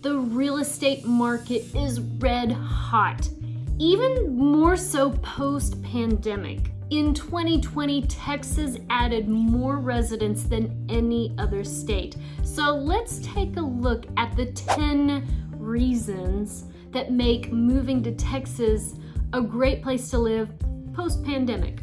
The real estate market is red hot, even more so post-pandemic. In 2020, Texas added more residents than any other state. So let's take a look at the 10 reasons that make moving to Texas a great place to live post-pandemic.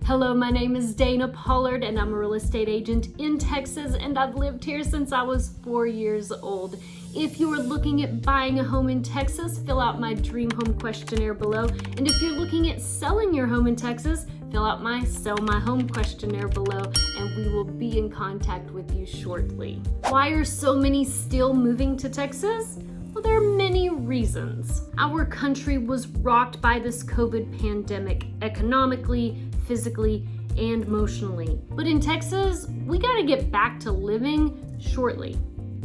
Hello, my name is Dana Pollard and I'm a real estate agent in Texas, and I've lived here since I was 4 years old. If you are looking at buying a home in Texas, fill out my dream home questionnaire below. And if you're looking at selling your home in Texas, fill out my sell my home questionnaire below, and we will be in contact with you shortly. Why are so many still moving to Texas? Well, there are many reasons. Our country was rocked by this COVID pandemic economically, physically, and emotionally. But in Texas, we gotta get back to living shortly.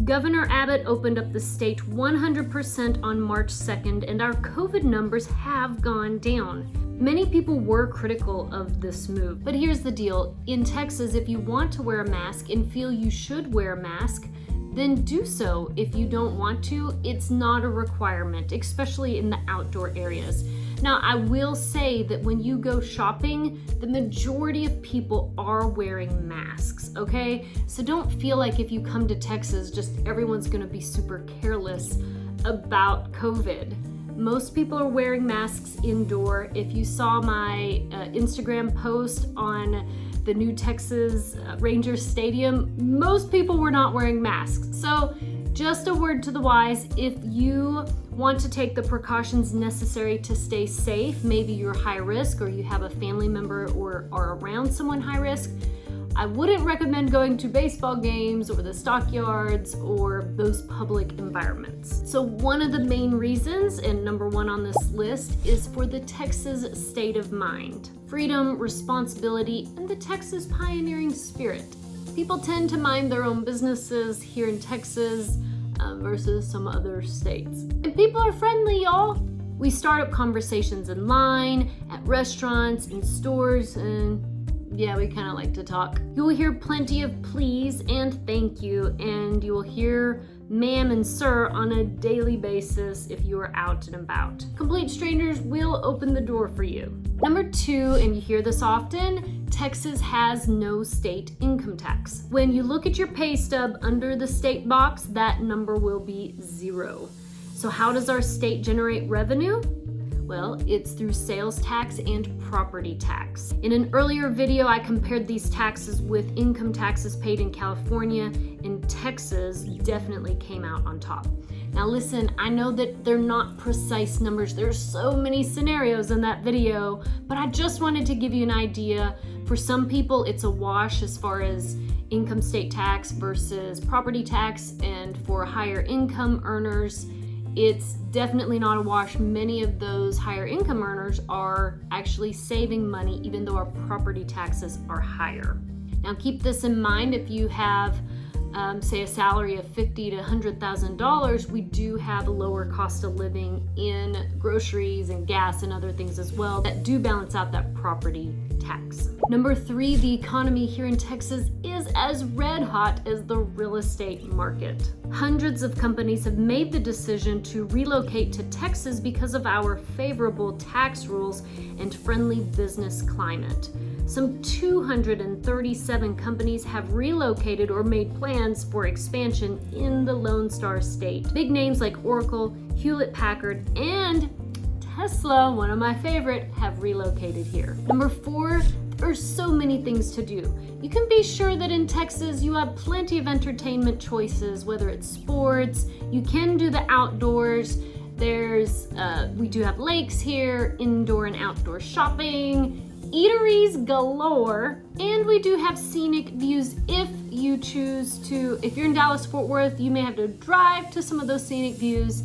Governor Abbott opened up the state 100% on March 2nd, and our COVID numbers have gone down. Many people were critical of this move, but here's the deal. In Texas, if you want to wear a mask and feel you should wear a mask, then do so. If you don't want to, it's not a requirement, especially in the outdoor areas. Now, I will say that when you go shopping, the majority of people are wearing masks, okay? So don't feel like if you come to Texas, just everyone's gonna be super careless about COVID. Most people are wearing masks indoor. If you saw my Instagram post on the new Texas Rangers Stadium, most people were not wearing masks. So just a word to the wise, if you want to take the precautions necessary to stay safe, maybe you're high risk or you have a family member or are around someone high risk, I wouldn't recommend going to baseball games or the stockyards or those public environments. So one of the main reasons, and number one on this list, is for the Texas state of mind. Freedom, responsibility, and the Texas pioneering spirit. People tend to mind their own businesses here in Texas versus some other states. And people are friendly, y'all. We start up conversations in line, at restaurants, in stores, and yeah, we kind of like to talk. You will hear plenty of please and thank you, and you will hear ma'am and sir on a daily basis if you are out and about. Complete strangers will open the door for you. Number two, and you hear this often, Texas has no state income tax. When you look at your pay stub under the state box, that number will be 0. So how does our state generate revenue? Well, it's through sales tax and property tax. In an earlier video, I compared these taxes with income taxes paid in California, and Texas definitely came out on top. Now listen, I know that they're not precise numbers. There's so many scenarios in that video, but I just wanted to give you an idea. For some people, it's a wash as far as income state tax versus property tax, and for higher income earners, it's definitely not a wash. Many of those higher income earners are actually saving money even though our property taxes are higher. Now keep this in mind. If you have say a salary of $50,000 to $100,000, we do have a lower cost of living in groceries and gas and other things as well that do balance out that property tax. Number three, the economy here in Texas is as red hot as the real estate market. Hundreds of companies have made the decision to relocate to Texas because of our favorable tax rules and friendly business climate. Some 237 companies have relocated or made plans for expansion in the Lone Star State. Big names like Oracle, Hewlett-Packard, and Tesla, one of my favorite, have relocated here. Number four, there are so many things to do. You can be sure that in Texas you have plenty of entertainment choices, whether it's sports, you can do the outdoors. We do have lakes here, indoor and outdoor shopping, eateries galore, and we do have scenic views if you choose to. If you're in Dallas-Fort Worth, you may have to drive to some of those scenic views.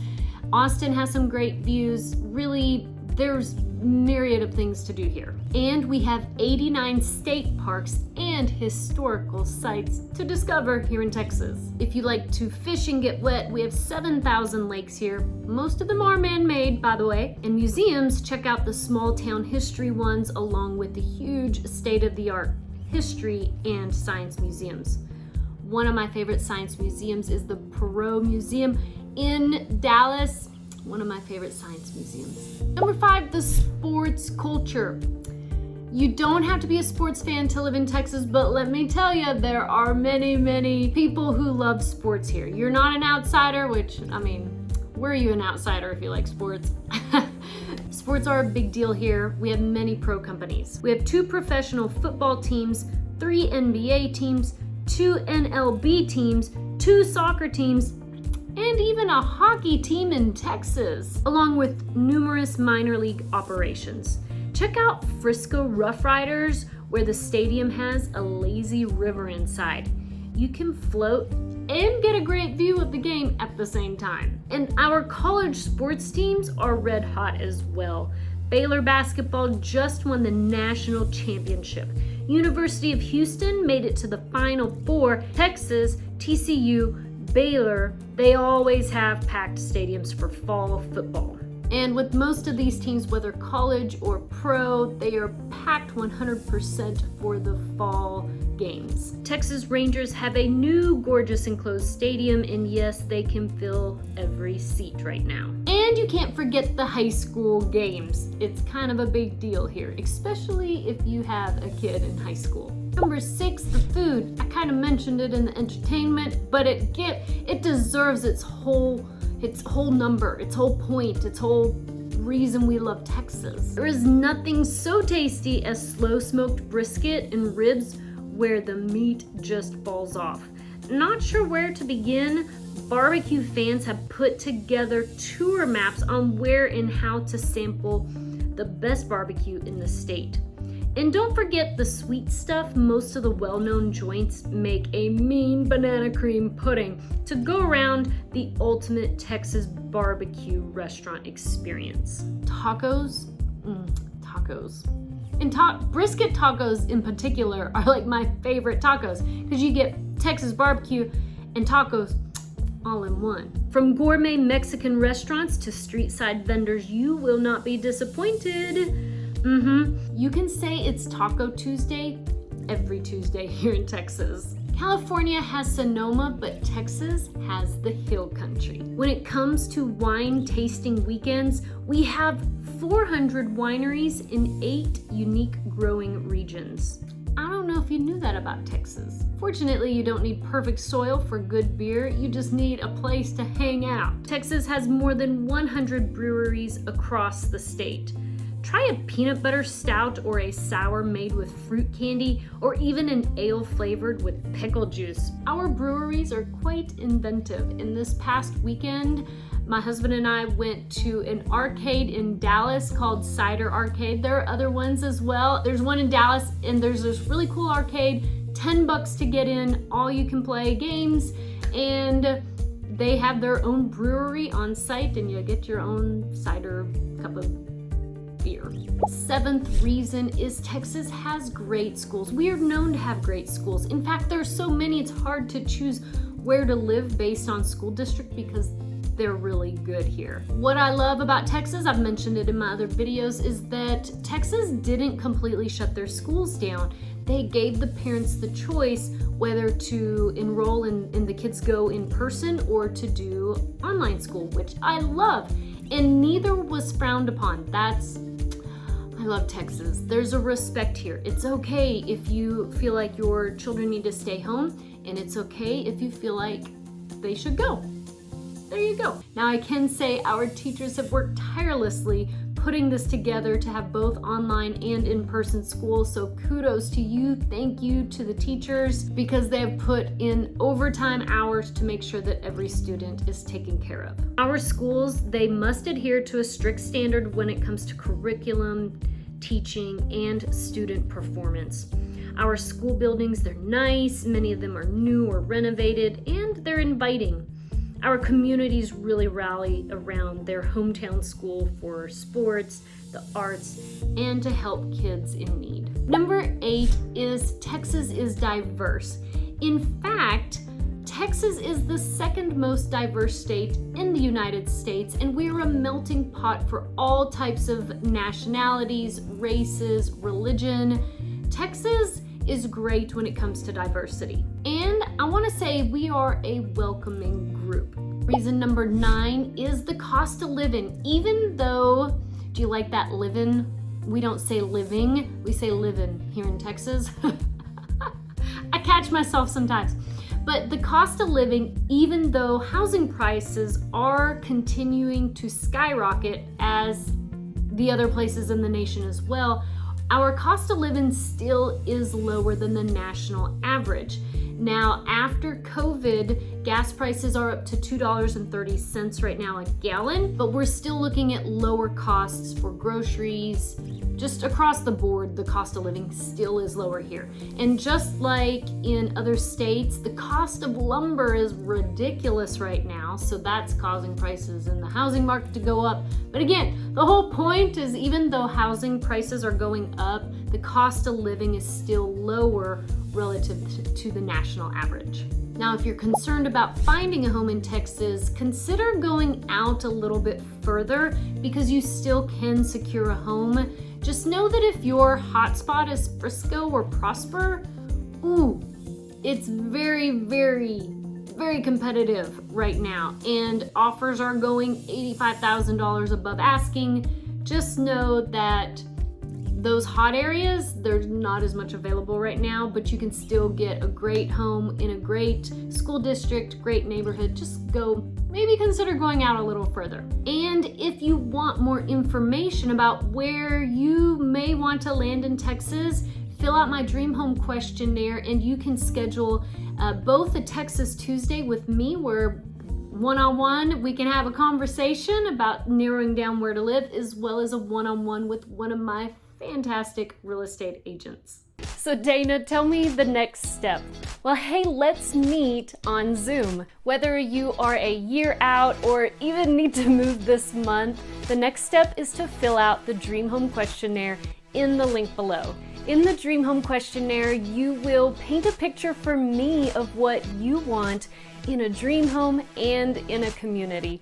Austin has some great views. Really, there's myriad of things to do here. And we have 89 state parks and historical sites to discover here in Texas. If you like to fish and get wet, we have 7,000 lakes here. Most of them are man-made, by the way. And museums, check out the small town history ones along with the huge state-of-the-art history and science museums. One of my favorite science museums is the Perot Museum in Dallas. One of my favorite science museums. Number 5, the sports culture. You don't have to be a sports fan to live in Texas, but let me tell you, there are many people who love sports here. You're not an outsider, which, I mean, were you an outsider if you like sports? Sports are a big deal here. We have many pro companies. We have 2 professional football teams, 3 NBA teams, 2 NLB teams, 2 soccer teams, and even a hockey team in Texas, along with numerous minor league operations. Check out Frisco Rough Riders, where the stadium has a lazy river inside. You can float and get a great view of the game at the same time. And our college sports teams are red hot as well. Baylor basketball just won the national championship. University of Houston made it to the Final Four. Texas, TCU, Baylor, they always have packed stadiums for fall football. And with most of these teams, whether college or pro, they are packed 100% for the fall games. Texas Rangers have a new gorgeous enclosed stadium, and yes, they can fill every seat right now. And you can't forget the high school games. It's kind of a big deal here, especially if you have a kid in high school. Number 6, the food. I kind of mentioned it in the entertainment, but it deserves its whole number, its whole point, its whole reason we love Texas. There is nothing so tasty as slow smoked brisket and ribs where the meat just falls off. Not sure where to begin. Barbecue fans have put together tour maps on where and how to sample the best barbecue in the state. And don't forget the sweet stuff. Most of the well-known joints make a mean banana cream pudding to go around the ultimate Texas barbecue restaurant experience. Tacos? Tacos. And brisket tacos in particular are like my favorite tacos because you get Texas barbecue and tacos all in one. From gourmet Mexican restaurants to street side vendors, you will not be disappointed. You can say it's Taco Tuesday every Tuesday here in Texas. California has Sonoma, but Texas has the Hill Country. When it comes to wine tasting weekends, we have 400 wineries in 8 unique growing regions. I don't know if you knew that about Texas. Fortunately, you don't need perfect soil for good beer, you just need a place to hang out. Texas has more than 100 breweries across the state. Try a peanut butter stout or a sour made with fruit candy, or even an ale flavored with pickle juice. Our breweries are quite inventive. In this past weekend, my husband and I went to an arcade in Dallas called Cider Arcade. There are other ones as well. There's one in Dallas, and there's this really cool arcade, $10 to get in, all you can play games, and they have their own brewery on site, and you get your own cider cup of beer. 7th reason is Texas has great schools. We are known to have great schools. In fact, there are so many, it's hard to choose where to live based on school district because they're really good here. What I love about Texas, I've mentioned it in my other videos, is that Texas didn't completely shut their schools down. They gave the parents the choice whether to enroll in the kids go in person or to do online school, which I love. And neither was frowned upon. I love Texas. There's a respect here. It's okay if you feel like your children need to stay home, and it's okay if you feel like they should go. There you go. Now I can say our teachers have worked tirelessly putting this together to have both online and in-person school, so kudos to you. Thank you to the teachers because they have put in overtime hours to make sure that every student is taken care of. Our schools, they must adhere to a strict standard when it comes to curriculum, teaching, and student performance. Our school buildings, they're nice, many of them are new or renovated, and they're inviting. Our communities really rally around their hometown school for sports, the arts, and to help kids in need. Number 8 is Texas is diverse. In fact, Texas is the 2nd most diverse state in the United States, and we're a melting pot for all types of nationalities, races, religion. Texas is great when it comes to diversity. And I want to say we are a welcoming group. Reason number 9 is the cost of living. Even though, do you like that living? We don't say living, we say living here in Texas. I catch myself sometimes. But the cost of living, even though housing prices are continuing to skyrocket as the other places in the nation as well, our cost of living still is lower than the national average. Now, after COVID, gas prices are up to $2.30 right now a gallon, but we're still looking at lower costs for groceries. Just across the board, the cost of living still is lower here. And just like in other states, the cost of lumber is ridiculous right now, so that's causing prices in the housing market to go up. But again, the whole point is even though housing prices are going up, the cost of living is still lower relative to the national average. Now, if you're concerned about finding a home in Texas, consider going out a little bit further because you still can secure a home. Just know that if your hotspot is Frisco or Prosper, it's very, very, very competitive right now, and offers are going $85,000 above asking. Just know that those hot areas, there's not as much available right now, but you can still get a great home in a great school district, great neighborhood. Just maybe consider going out a little further. And if you want more information about where you may want to land in Texas, fill out my Dream Home questionnaire and you can schedule both a Texas Tuesday with me where one-on-one we can have a conversation about narrowing down where to live, as well as a one-on-one with one of my fantastic real estate agents. So Dana, tell me the next step. Well, hey, let's meet on Zoom. Whether you are a year out or even need to move this month, the next step is to fill out the Dream Home questionnaire in the link below. In the Dream Home questionnaire, you will paint a picture for me of what you want in a dream home and in a community.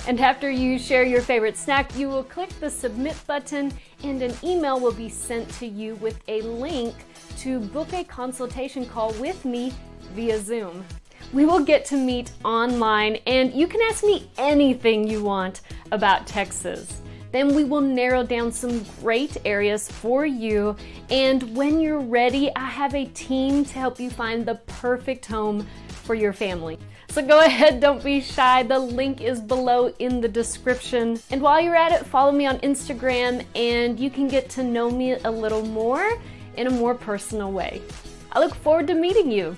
And after you share your favorite snack, you will click the submit button and an email will be sent to you with a link to book a consultation call with me via Zoom. We will get to meet online and you can ask me anything you want about Texas. Then we will narrow down some great areas for you, and when you're ready, I have a team to help you find the perfect home for your family. So go ahead, don't be shy. The link is below in the description. And while you're at it, follow me on Instagram and you can get to know me a little more in a more personal way. I look forward to meeting you.